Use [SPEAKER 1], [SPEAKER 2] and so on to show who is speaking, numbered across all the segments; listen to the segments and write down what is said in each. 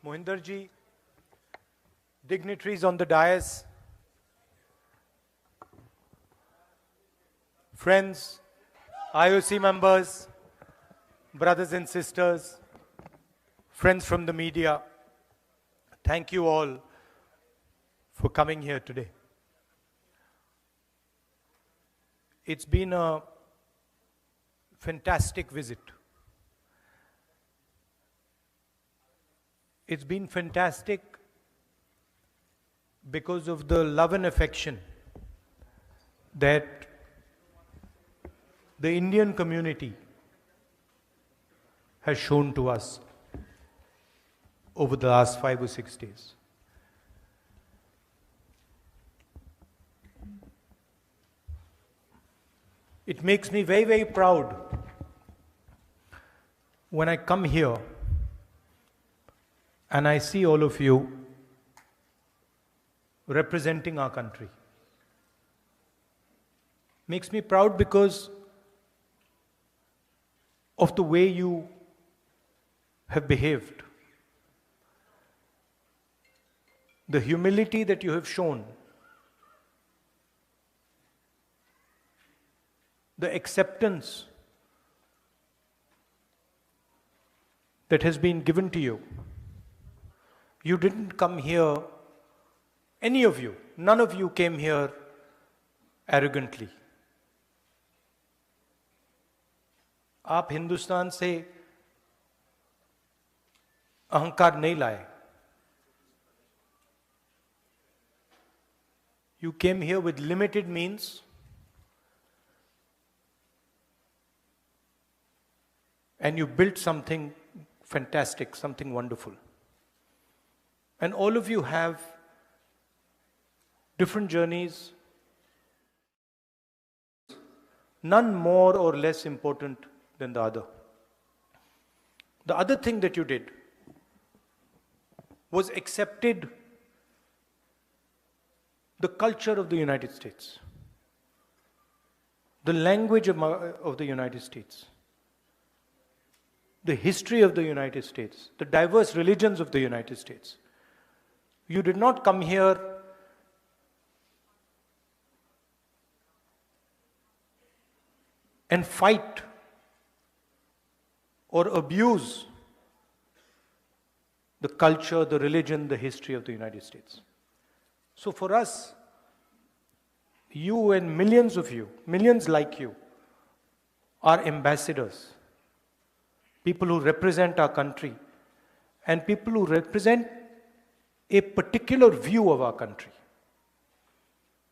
[SPEAKER 1] Mohinderji, dignitaries on the dais, friends, IOC members, brothers and sisters, friends from the media, thank you all for coming here today. It's been a fantastic visit. It's been fantastic because of the love and affection that the Indian community has shown to us over the last 5 or 6 days. It makes me very, very proud when I come here and I see all of you representing our country. Makes me proud because of the way you have behaved, the humility that you have shown, the acceptance that has been given to you. You didn't come here, any of you, none of you came here arrogantly. आप हिंदुस्तान से अहंकार नहीं लाए. You came here with limited means and you built something fantastic, something wonderful. And all of you have different journeys, none more or less important than the other. The other thing that you did was accepted the culture of the United States, the language of the United States, the history of the United States, the diverse religions of the United States. You did not come here and fight or abuse the culture, the religion, the history of the United States. So for us, you and millions of you, millions like you, are ambassadors, people who represent our country and people who represent a particular view of our country.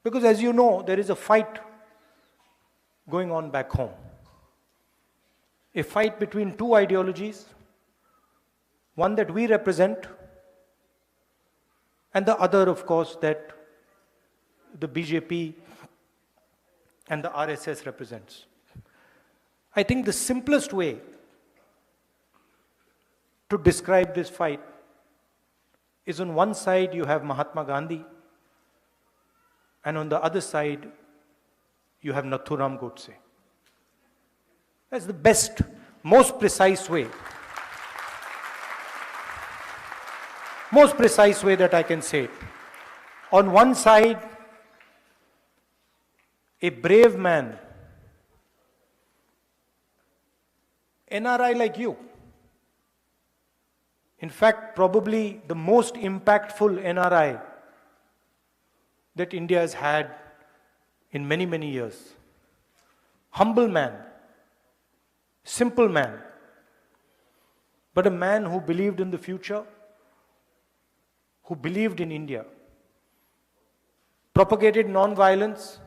[SPEAKER 1] Because as you know, there is a fight going on back home. A fight between two ideologies, one that we represent and the other, of course, that the BJP and the RSS represents. I think the simplest way to describe this fight is on one side you have Mahatma Gandhi and on the other side you have Nathuram Godse. That's the best, most precise way. Most precise way that I can say it. On one side, a brave man, NRI like you. In fact, probably the most impactful NRI that India has had in many, many years. Humble man, simple man, but a man who believed in the future, who believed in India, propagated non-violence,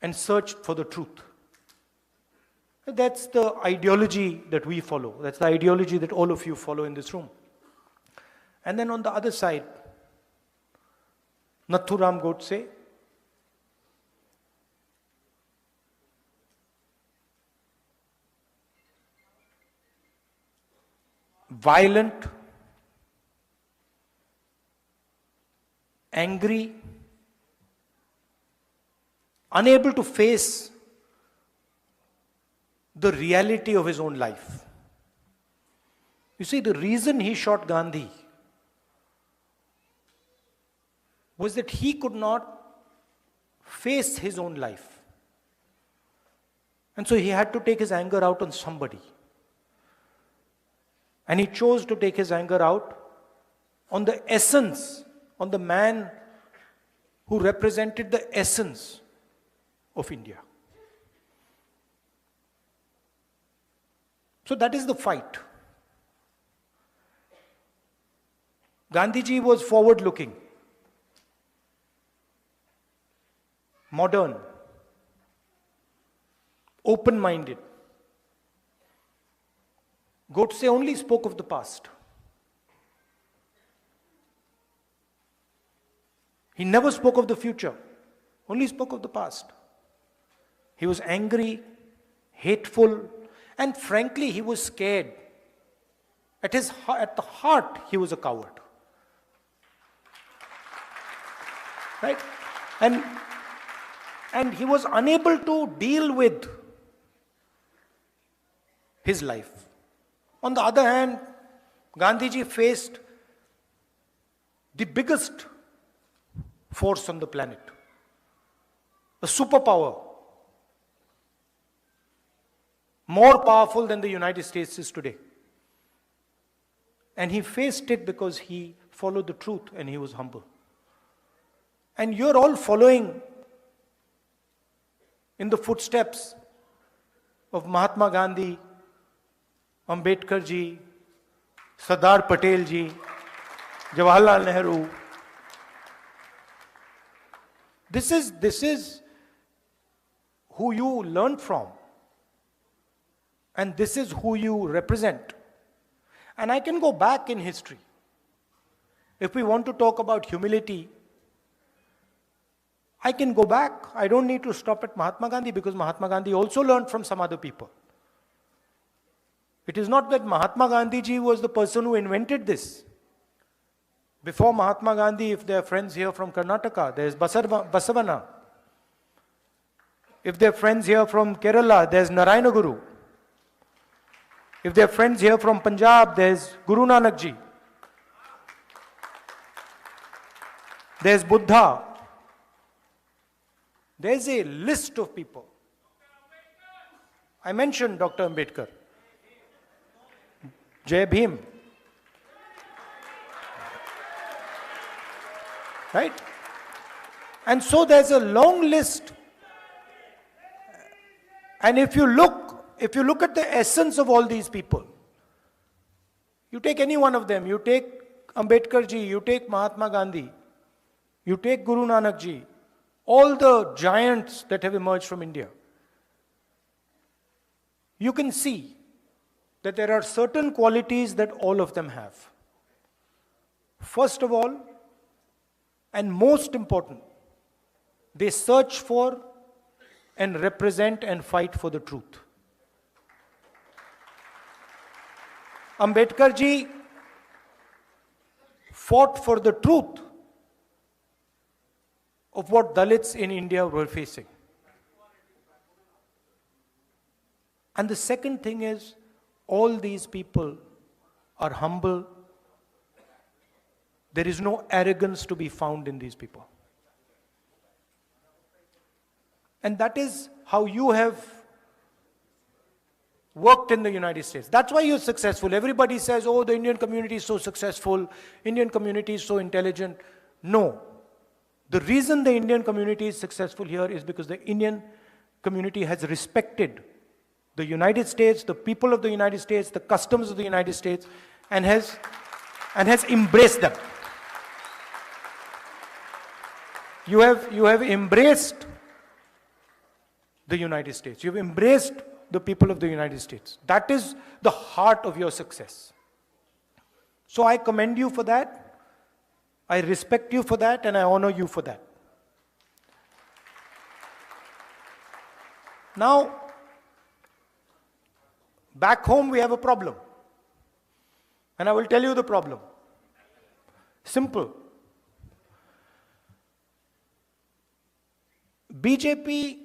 [SPEAKER 1] and searched for the truth. That's the ideology that we follow. That's the ideology that all of you follow in this room. And then on the other side, Nathuram Godse, violent, angry, unable to face the reality of his own life. You see, the reason he shot Gandhi was that he could not face his own life. And so he had to take his anger out on somebody. And he chose to take his anger out on the essence, on the man who represented the essence of India. So that is the fight. Gandhiji was forward-looking, modern, open-minded. Godse only spoke of the past. He never spoke of the future, only spoke of the past. He was angry, hateful, and frankly, he was scared. At the heart, he was a coward. Right? And he was unable to deal with his life. On the other hand, Gandhiji faced the biggest force on the planet, a superpower, more powerful than the United States is today. And he faced it because he followed the truth and he was humble. And you're all following in the footsteps of Mahatma Gandhi, Ambedkar ji, Sardar Patel ji, Jawaharlal Nehru. This is who you learn from. And this is who you represent. And I can go back in history. If we want to talk about humility, I can go back. I don't need to stop at Mahatma Gandhi because Mahatma Gandhi also learned from some other people. It is not that Mahatma Gandhi ji was the person who invented this. Before Mahatma Gandhi, if there are friends here from Karnataka, there is Basavana. If there are friends here from Kerala, there is Narayana Guru. If there are friends here from Punjab, there is Guru Nanak ji. There is Buddha. There is a list of people. I mentioned Dr. Ambedkar. Jai Bhim. Right? And so there's a long list. And if you look at the essence of all these people, you take any one of them, you take Ambedkar ji, you take Mahatma Gandhi, you take Guru Nanak ji, all the giants that have emerged from India, you can see that there are certain qualities that all of them have. First of all, and most important, they search for and represent and fight for the truth. Ambedkar ji fought for the truth of what Dalits in India were facing. And the second thing is, all these people are humble. There is no arrogance to be found in these people. And that is how you have worked in the United States. That's why you're successful. Everybody says, oh, the Indian community is so successful, Indian community is so intelligent. No. The reason the Indian community is successful here is because the Indian community has respected the United States, the people of the United States, the customs of the United States, and has embraced them. You have embraced the United States. You've embraced the people of the United States. That is the heart of your success. So I commend you for that. I respect you for that, and I honor you for that. Now, back home we have a problem. And I will tell you the problem. Simple. BJP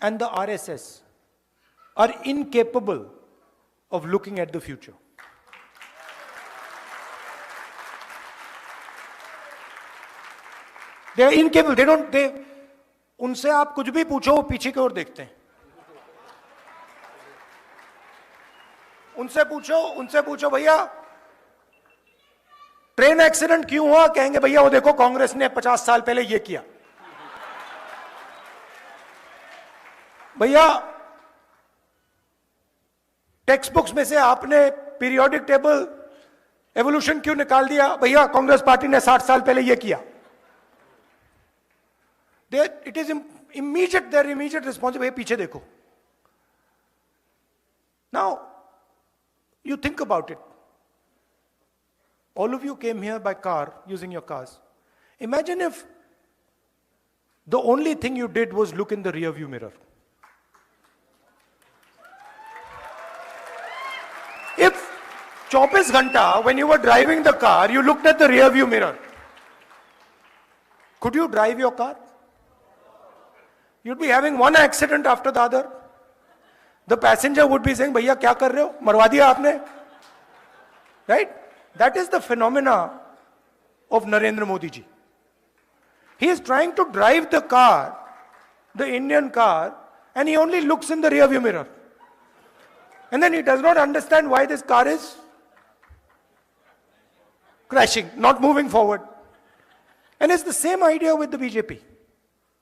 [SPEAKER 1] and the RSS are incapable of looking at the future. They are incapable. उनसे आप कुछ भी पूछो वो पीछे की ओर देखते हैं. उनसे पूछो भैया ट्रेन एक्सीडेंट क्यों हुआ, कहेंगे भैया वो देखो कांग्रेस ने 50 साल पहले ये किया. भैया टेक्स्ट बुक्स में से आपने पीरियोडिक टेबल एवोल्यूशन क्यों निकाल दिया, भैया कांग्रेस पार्टी ने 60 साल पहले ये किया. It is immediate, there immediate response, भैया पीछे देखो. Now you think about it. All of you came here by car, using your cars. Imagine if the only thing you did was look in the rear view mirror. If 24 ghanta, when you were driving the car, you looked at the rear view mirror, could you drive your car? You'd be having one accident after the other. The passenger would be saying, भैया क्या कर रहे हो, मरवा दिया आपने. Right? That is the phenomena of Narendra Modi ji. He is trying to drive the car, the Indian car, and he only looks in the rear view mirror. And then he does not understand why this car is crashing, not moving forward. And it's the same idea with the BJP,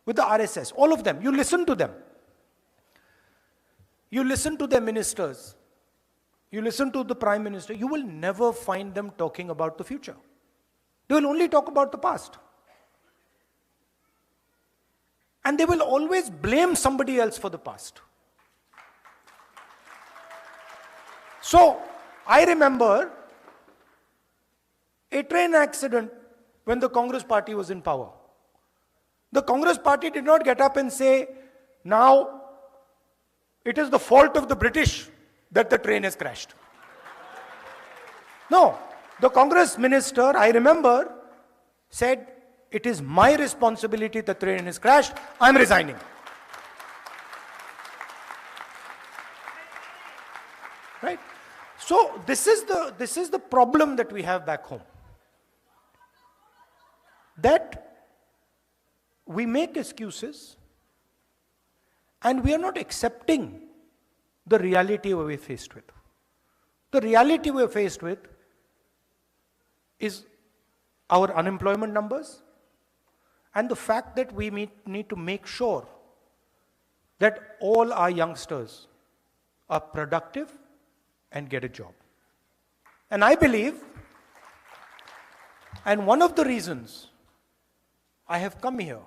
[SPEAKER 1] with the RSS, all of them. You listen to them. You listen to their ministers, you listen to the Prime Minister, you will never find them talking about the future. They will only talk about the past. And they will always blame somebody else for the past. So, I remember a train accident when the Congress party was in power. The Congress party did not get up and say, now it is the fault of the British that the train has crashed. No, the Congress minister, I remember, said, it is my responsibility the train has crashed, I'm resigning. Right? So this is the problem that we have back home. That we make excuses and we are not accepting the reality we're faced with. The reality we're faced with is our unemployment numbers and the fact that we need to make sure that all our youngsters are productive and get a job. And I believe, and one of the reasons I have come here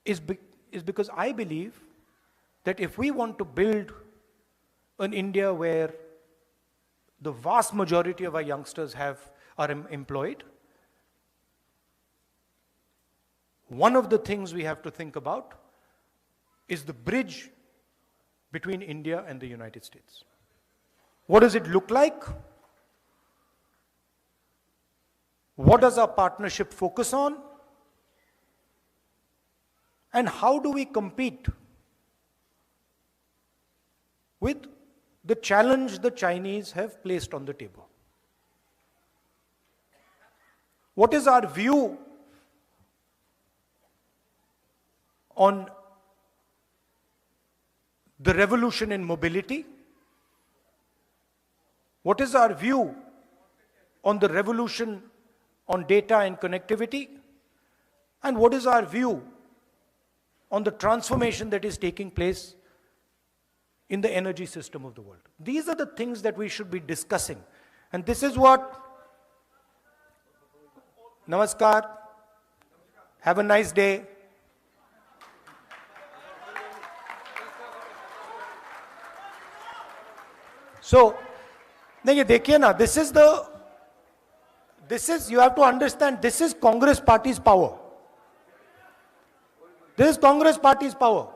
[SPEAKER 1] is because I believe that if we want to build an India where the vast majority of our youngsters are employed, one of the things we have to think about is the bridge between India and the United States. What does it look like? What does our partnership focus on? And how do we compete with the challenge the Chinese have placed on the table? What is our view on the revolution in mobility? What is our view on the revolution on data and connectivity? And what is our view on the transformation that is taking place in the energy system of the world? These are the things that we should be discussing. And this is what, Namaskar, have a nice day. So, नहीं देखिए ना, this is, you have to understand, this is Congress party's power. This is Congress party's power.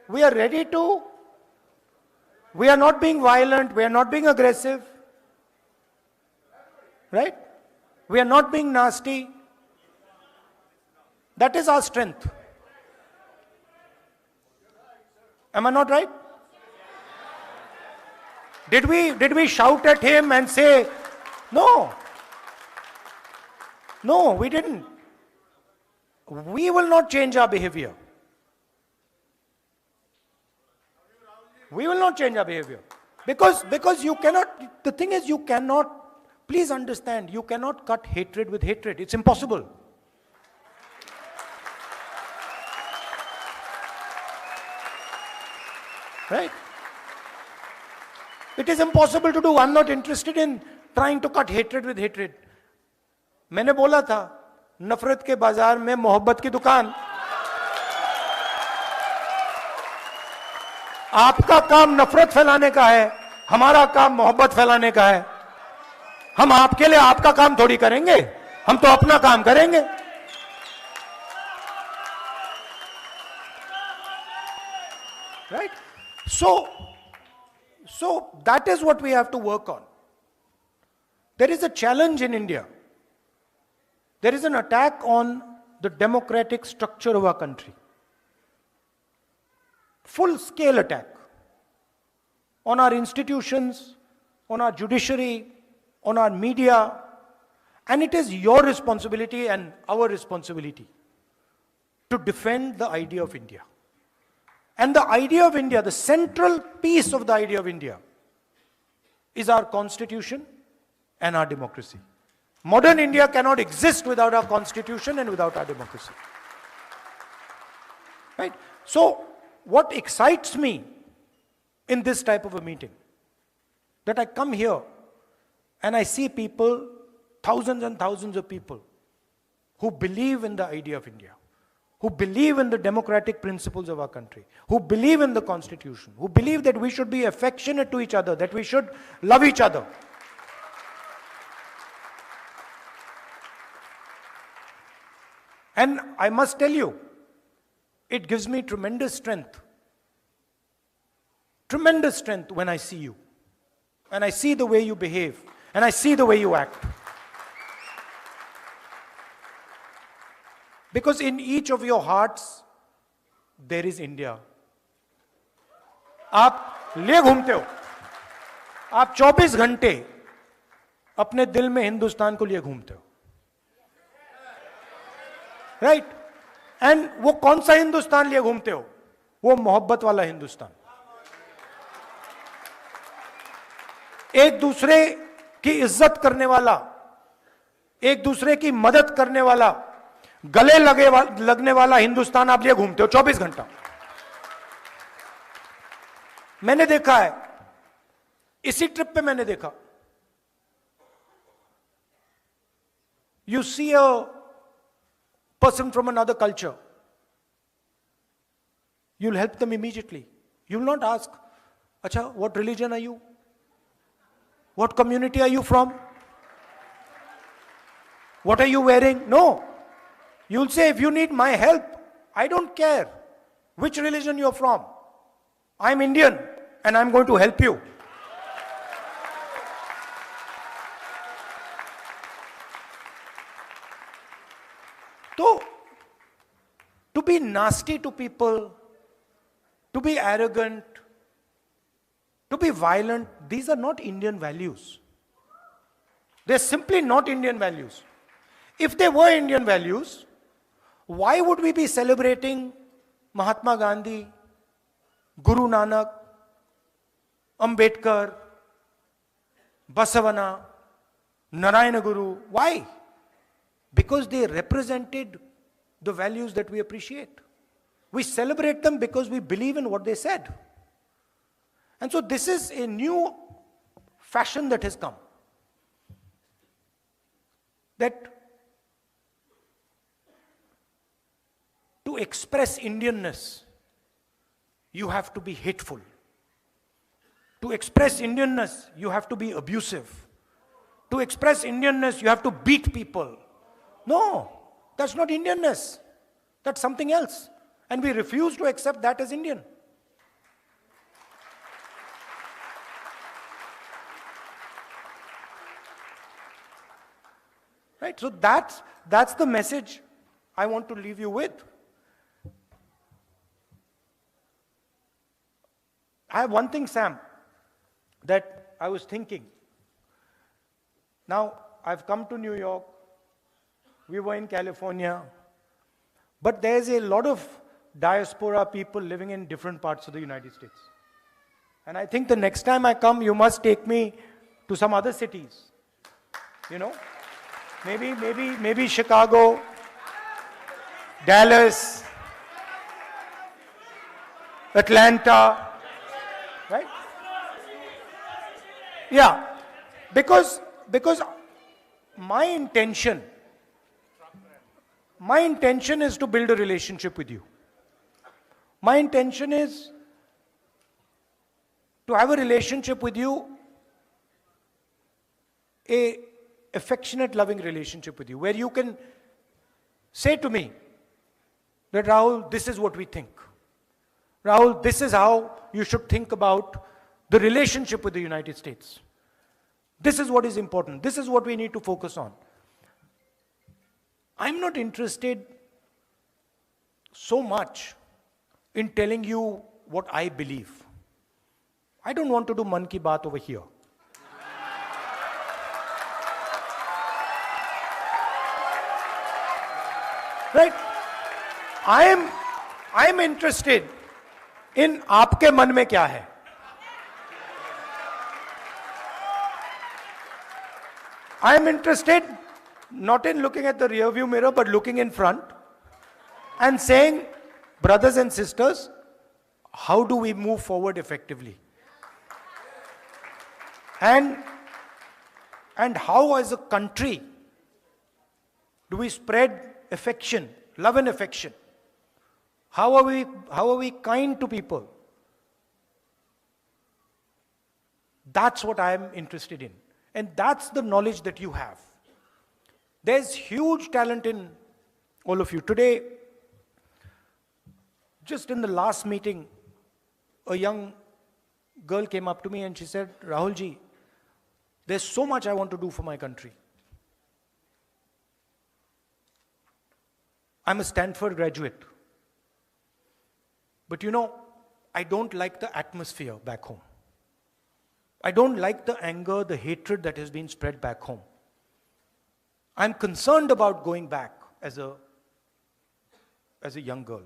[SPEAKER 1] We are ready to, we are not being violent, we are not being aggressive, right? We are not being nasty. That is our strength. Am I not right? Did we shout at him and say, no? No, we didn't. We will not change our behavior. We will not change our behavior. Because you cannot, the thing is, you cannot, please understand, you cannot cut hatred with hatred. It's impossible. Right? It is impossible to do. I'm not interested in trying to cut hatred with hatred. मैंने बोला था, नफरत के बाजार में मोहब्बत की दुकान. आपका काम नफरत फैलाने का है, हमारा काम मोहब्बत फैलाने का है. हम आपके लिए आपका काम थोड़ी करेंगे, हम तो अपना काम करेंगे. Right? So that is what we have to work on. There is a challenge in India. There is an attack on the democratic structure of our country. Full-scale attack on our institutions, on our judiciary, on our media, and it is your responsibility and our responsibility to defend the idea of India. And the idea of India, the central piece of the idea of India, is our constitution and our democracy. Modern India cannot exist without our constitution and without our democracy. Right? So, what excites me in this type of a meeting, that I come here and I see people, thousands and thousands of people, who believe in the idea of India, who believe in the democratic principles of our country, who believe in the constitution, who believe that we should be affectionate to each other, that we should love each other. And I must tell you, it gives me tremendous strength when I see you, and I see the way you behave, and I see the way you act. Because in each of your hearts, there is India. आप ले घूमते हो, आप 24 घंटे अपने दिल में हिंदुस्तान को लिए घूमते हो. राइट? एंड वो कौन सा हिंदुस्तान लिए घूमते हो? वो मोहब्बत वाला हिंदुस्तान. एक दूसरे की इज्जत करने वाला, एक दूसरे की मदद करने वाला, गले लगने वाला हिंदुस्तान आप लिए घूमते हो 24 घंटा. मैंने देखा है, इसी ट्रिप पे मैंने देखा. You see a person from another culture, you'll help them immediately. You'll not ask, Acha, what religion are you? What community are you from? What are you wearing? No. You'll say, if you need my help, I don't care which religion you're from. I'm Indian and I'm going to help you. So, to be nasty to people, to be arrogant, to be violent, these are not Indian values. They're simply not Indian values. If they were Indian values, why would we be celebrating Mahatma Gandhi, Guru Nanak, Ambedkar, Basavana, Narayana Guru? Why? Because they represented the values that we appreciate. We celebrate them because we believe in what they said. And so this is a new fashion that has come. That to express Indianness, you have to be hateful. To express Indianness, you have to be abusive. To express Indianness, you have to beat people. No, that's not Indianness. That's something else. And we refuse to accept that as Indian. Right? So that's the message I want to leave you with. I have one thing, Sam, that I was thinking. Now, I've come to New York. We were in California. But there's a lot of diaspora people living in different parts of the United States. And I think the next time I come, you must take me to some other cities. You know, maybe Chicago, Dallas, Atlanta, right? Yeah, because my intention is to build a relationship with you. My intention is to have a relationship with you, a affectionate, loving relationship with you, where you can say to me that, Rahul, this is what we think. Rahul, this is how you should think about the relationship with the United States. This is what is important. This is what we need to focus on. I'm not interested so much in telling you what I believe. I don't want to do Man Ki Baat over here. Right? I am interested in आपके मन में क्या है. I am interested not in looking at the rear view mirror, but looking in front and saying, brothers and sisters, how do we move forward effectively? And how as a country do we spread affection, love and affection? How are we kind to people? That's what I am interested in. And that's the knowledge that you have. There's huge talent in all of you. Today, just in the last meeting, a young girl came up to me and she said, Rahul ji, there's so much I want to do for my country. I'm a Stanford graduate. But you know, I don't like the atmosphere back home. I don't like the anger, the hatred that has been spread back home. I'm concerned about going back as a young girl.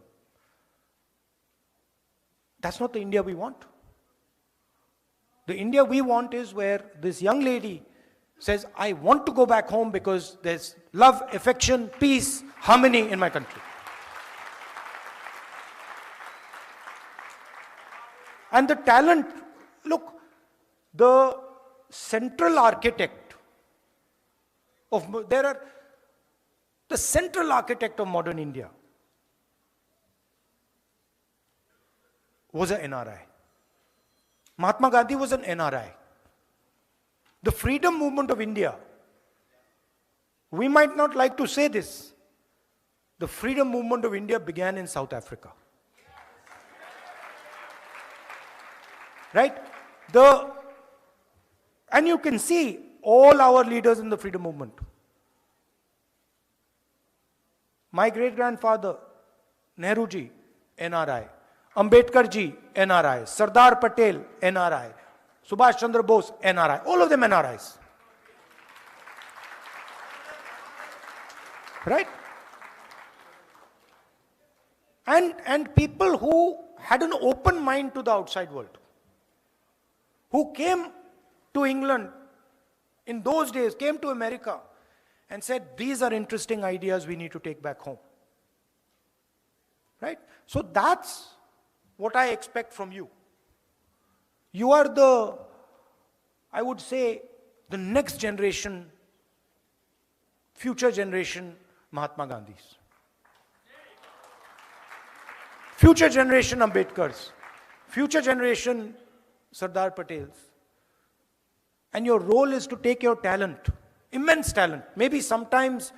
[SPEAKER 1] That's not the India we want. The India we want is where this young lady says, I want to go back home because there's love, affection, peace, harmony in my country. And the talent, look, the central architect of modern India was an NRI. Mahatma Gandhi was an NRI. The freedom movement of India, we might not like to say this, the freedom movement of India began in South Africa. Right? And you can see all our leaders in the freedom movement. My great-grandfather, Nehru ji, NRI. Ambedkar ji, NRI. Sardar Patel, NRI. Subhash Chandra Bose, NRI. All of them NRIs. Right? And people who had an open mind to the outside world, who came to England in those days, came to America and said, these are interesting ideas we need to take back home. Right? So that's what I expect from you. You are I would say, the next generation, future generation Mahatma Gandhis. Future generation Ambedkars. Future generation Sardar Patels. And your role is to take your talent, immense talent. Maybe sometimes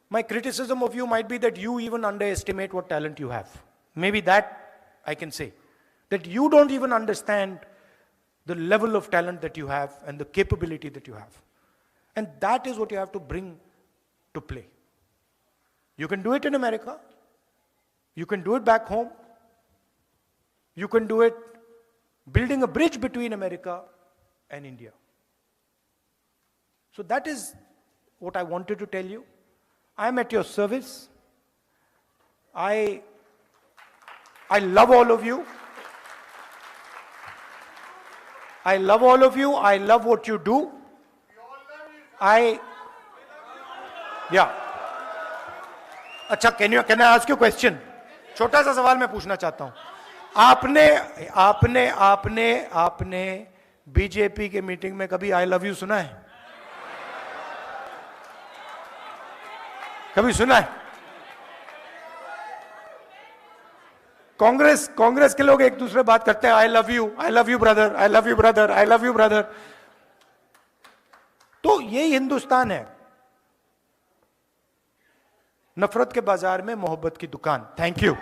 [SPEAKER 1] my criticism of you might be that you even underestimate what talent you have. Maybe that I can say. That you don't even understand the level of talent that you have and the capability that you have. And that is what you have to bring to play. You can do it in America. You can do it back home. You can do it building a bridge between America and India. So that is what I wanted to tell you. I am at your service. I love all of you. I love all of you. I love what you do. Yeah. अच्छा, can I ask you a question? छोटा सा सवाल मैं पूछना चाहता हूं. आपने BJP के मीटिंग में कभी आई लव यू सुना है? कभी सुना है? कांग्रेस के लोग एक दूसरे बात करते हैं, I love you brother, I love you brother, I love you brother. तो यही हिंदुस्तान है. नफरत के बाजार में मोहब्बत की दुकान. Thank you.